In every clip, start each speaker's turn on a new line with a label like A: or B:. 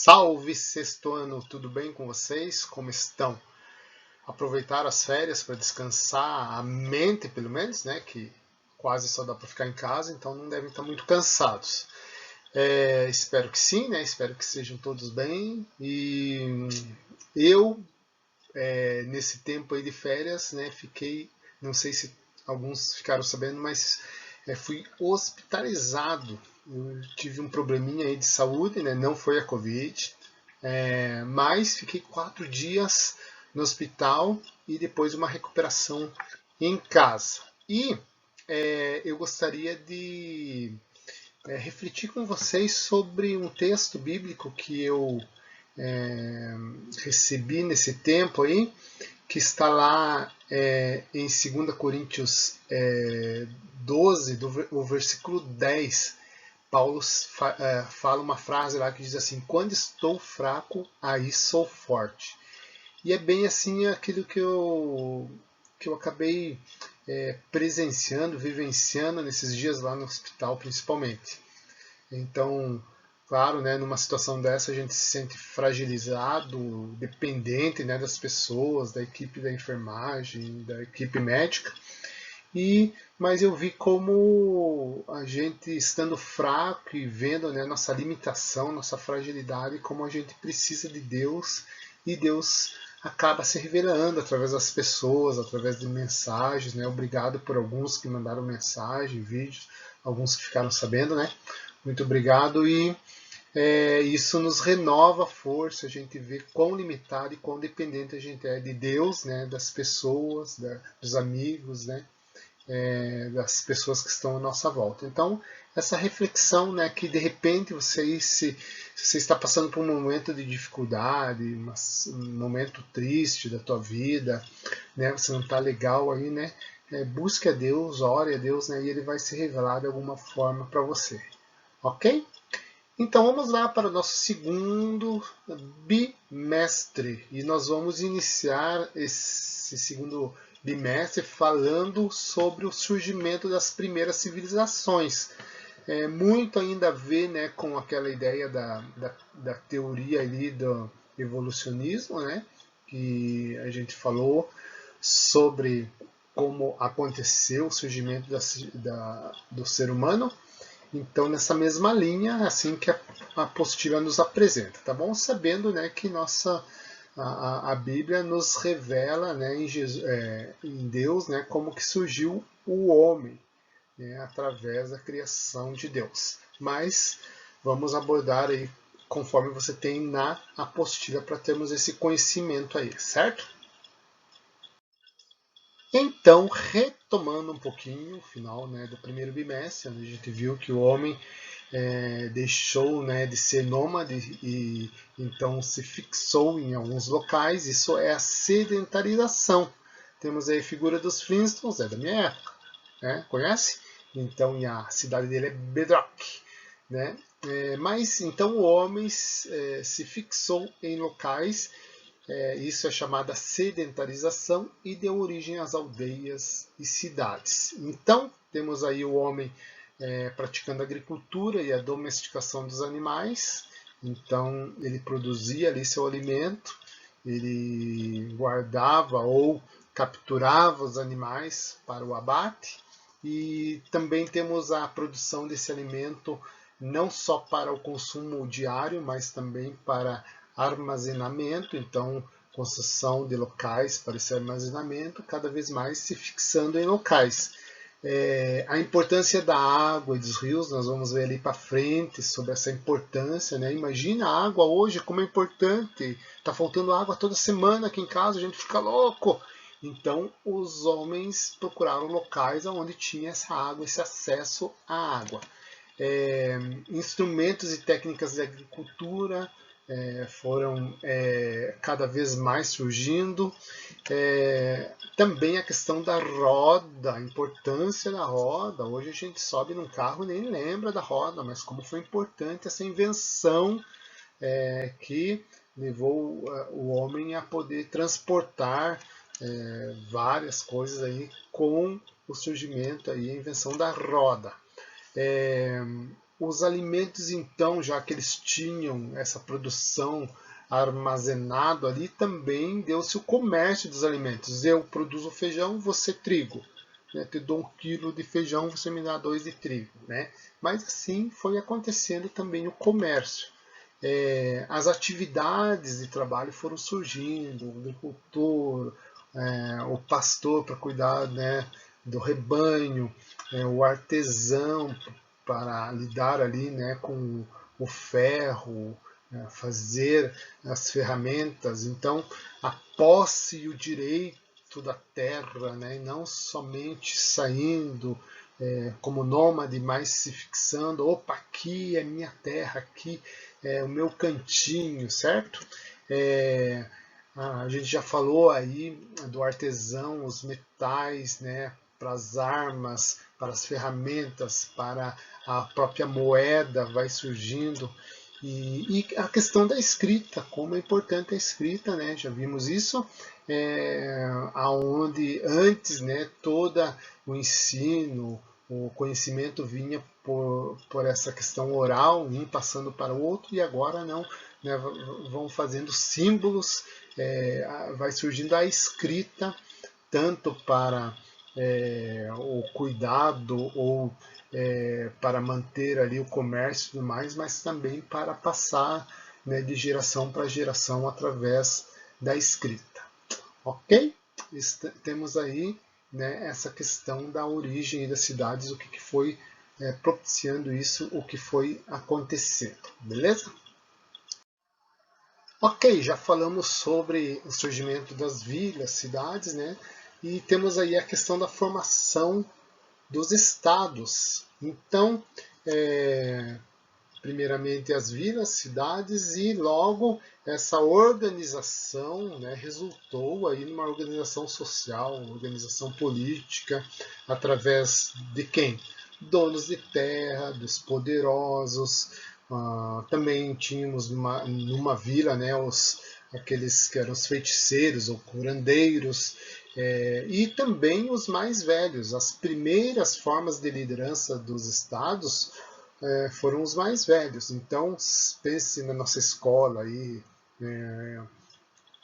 A: Salve sexto ano, tudo bem com vocês? Como estão? Aproveitaram as férias para descansar a mente, pelo menos, né? Que quase só dá para ficar em casa, então não devem estar muito cansados. Espero que sim, né? Espero que sejam todos bem. E eu, nesse tempo aí de férias, né? Fiquei, não sei se alguns ficaram sabendo, mas fui hospitalizado. Eu tive um probleminha aí de saúde, né? Não foi a Covid, mas fiquei 4 dias no hospital e depois uma recuperação em casa. E eu gostaria de refletir com vocês sobre um texto bíblico que eu recebi nesse tempo aí, que está lá em 2 Coríntios 12, o versículo 10. Paulo fala uma frase lá que diz assim: quando estou fraco, aí sou forte. E é bem assim aquilo que eu acabei presenciando, vivenciando nesses dias lá no hospital, principalmente. Então, claro, né, numa situação dessa a gente se sente fragilizado, dependente, né, das pessoas, da equipe da enfermagem, da equipe médica. Mas eu vi como a gente estando fraco e vendo, né, nossa limitação, nossa fragilidade, como a gente precisa de Deus, e Deus acaba se revelando através das pessoas, através de mensagens, né? Obrigado por alguns que mandaram mensagem, vídeos, alguns que ficaram sabendo, né? Muito obrigado. E isso nos renova a força, a gente vê quão limitado e quão dependente a gente é de Deus, né? Das pessoas, dos amigos, né? Das pessoas que estão à nossa volta. Então, essa reflexão, né, que de repente se você está passando por um momento de dificuldade, um momento triste da tua vida, né, você não está legal aí, né, busque a Deus, ore a Deus, né, e Ele vai se revelar de alguma forma para você, ok? Então vamos lá para o nosso segundo bimestre e nós vamos iniciar esse segundo bimestre falando sobre o surgimento das primeiras civilizações. Muito ainda a ver, né, com aquela ideia da teoria ali do evolucionismo, né, que a gente falou sobre como aconteceu o surgimento do ser humano. Então, nessa mesma linha, assim que a apostila nos apresenta, tá bom? Sabendo, né, que a Bíblia nos revela, né, em Deus, né, como que surgiu o homem, né, através da criação de Deus. Mas vamos abordar aí conforme você tem na apostila para termos esse conhecimento aí, certo? Então, retomando um pouquinho o final, né, do primeiro bimestre, onde a gente viu que o homem deixou, né, de ser nômade e então se fixou em alguns locais. Isso é a sedentarização. Temos aí a figura dos Flintstones, é da minha época, né? Conhece? Então, e a cidade dele é Bedrock, né? Mas então o homem se fixou em locais, isso é chamada sedentarização, e deu origem às aldeias e cidades. Então temos aí o homem praticando a agricultura e a domesticação dos animais. Então ele produzia ali seu alimento, ele guardava ou capturava os animais para o abate, e também temos a produção desse alimento não só para o consumo diário, mas também para armazenamento. Então, construção de locais para esse armazenamento, cada vez mais se fixando em locais. A importância da água e dos rios, nós vamos ver ali para frente sobre essa importância, né? Imagina a água hoje, como é importante. Está faltando água toda semana aqui em casa, a gente fica louco. Então, os homens procuraram locais onde tinha essa água, esse acesso à água. Instrumentos e técnicas de agricultura foram cada vez mais surgindo. Também a questão da roda, a importância da roda. Hoje a gente sobe num carro e nem lembra da roda, mas como foi importante essa invenção que levou o homem a poder transportar várias coisas aí com o surgimento aí, a invenção da roda. os alimentos, então, já que eles tinham essa produção armazenado ali, também deu-se o comércio dos alimentos. Eu produzo feijão, você trigo. Né? Te dou 1 quilo de feijão, você me dá 2 de trigo. Né? Mas assim foi acontecendo também o comércio. As atividades de trabalho foram surgindo, o agricultor, o pastor para cuidar, né, do rebanho, o artesão para lidar ali, né, com o ferro, fazer as ferramentas. Então, a posse e o direito da terra, né, e não somente saindo como nômade, mas se fixando, opa, aqui é minha terra, aqui é o meu cantinho, certo? A gente já falou aí do artesão, os metais, né, para as armas, para as ferramentas, para a própria moeda vai surgindo. E a questão da escrita, como é importante a escrita, né? Já vimos isso, aonde antes, né, todo o ensino, o conhecimento vinha por essa questão oral, um passando para o outro, e agora não, né, vão fazendo símbolos, vai surgindo a escrita, tanto para o cuidado ou para manter ali o comércio e tudo mais, mas também para passar, né, de geração para geração através da escrita. Ok? Temos aí, né, essa questão da origem das cidades, o que foi propiciando isso, o que foi acontecendo. Beleza? Ok, já falamos sobre o surgimento das vilas, cidades, né? E temos aí a questão da formação dos estados. Então, primeiramente as vilas, cidades, e logo essa organização, né, resultou aí numa organização social, organização política, através de quem? Donos de terra, dos poderosos. Também tínhamos numa vila, né, aqueles que eram os feiticeiros ou curandeiros, e também os mais velhos. As primeiras formas de liderança dos estados foram os mais velhos. Então, pense na nossa escola aí,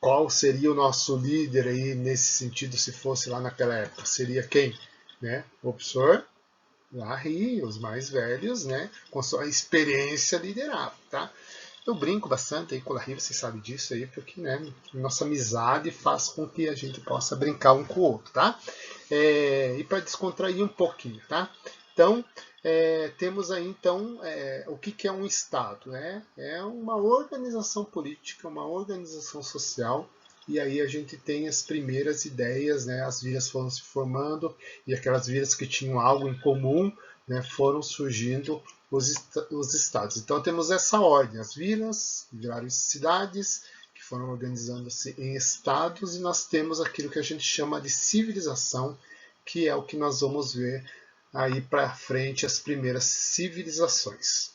A: qual seria o nosso líder aí nesse sentido se fosse lá naquela época? Seria quem? Né? O professor Larry, os mais velhos, né? Com sua experiência lideravam, tá? Eu brinco bastante aí com o Larry, vocês sabem disso aí, porque, né, nossa amizade faz com que a gente possa brincar um com o outro, tá? E para descontrair um pouquinho, tá? Então, temos aí, então, o que é um Estado, né? É uma organização política, uma organização social, e aí a gente tem as primeiras ideias, né? As vilas foram se formando, e aquelas vilas que tinham algo em comum, né, foram surgindo os estados. Então temos essa ordem, as vilas viraram cidades, que foram organizando-se em estados, e nós temos aquilo que a gente chama de civilização, que é o que nós vamos ver aí para frente, as primeiras civilizações.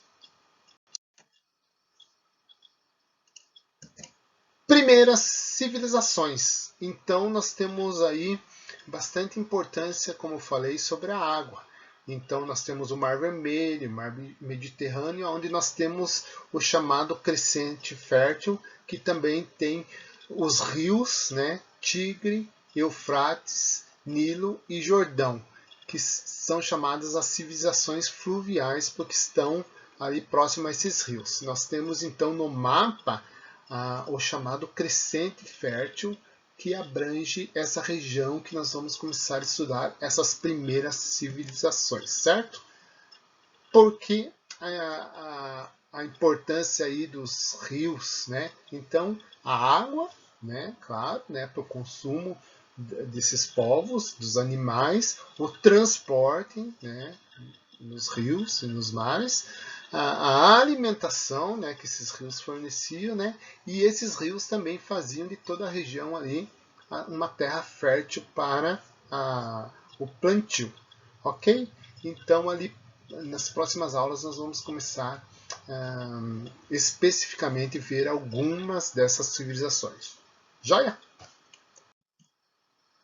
A: Primeiras civilizações. Então nós temos aí bastante importância, como eu falei, sobre a água. Então nós temos o Mar Vermelho, o Mar Mediterrâneo, onde nós temos o chamado crescente fértil, que também tem os rios, né, Tigre, Eufrates, Nilo e Jordão, que são chamadas as civilizações fluviais, porque estão ali próximo a esses rios. Nós temos então no mapa o chamado crescente fértil, que abrange essa região que nós vamos começar a estudar, essas primeiras civilizações, certo? Porque a importância aí dos rios, né? Então, a água, né? Claro, né? Para o consumo desses povos, dos animais, o transporte, né? Nos rios e nos mares, a alimentação, né, que esses rios forneciam, né, e esses rios também faziam de toda a região ali uma terra fértil para o plantio, ok? Então ali nas próximas aulas nós vamos começar especificamente ver algumas dessas civilizações. Joia?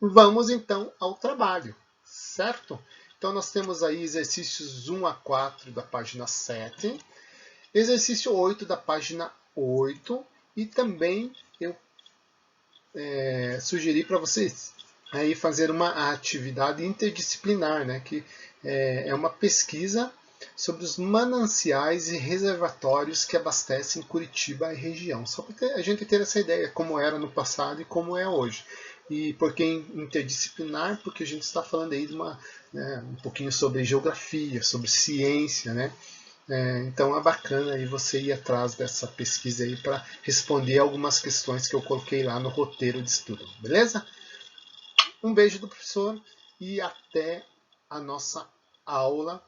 A: Vamos então ao trabalho, certo? Então nós temos aí exercícios 1 a 4 da página 7, exercício 8 da página 8, e também eu sugeri para vocês aí fazer uma atividade interdisciplinar, né, que é uma pesquisa sobre os mananciais e reservatórios que abastecem Curitiba e região. Só para a gente ter essa ideia como era no passado e como é hoje. E por que interdisciplinar? Porque a gente está falando aí de um pouquinho sobre geografia, sobre ciência, né? Então é bacana aí você ir atrás dessa pesquisa aí para responder algumas questões que eu coloquei lá no roteiro de estudo, beleza? Um beijo do professor e até a nossa aula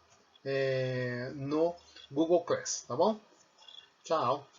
A: no Google Class, tá bom? Tchau!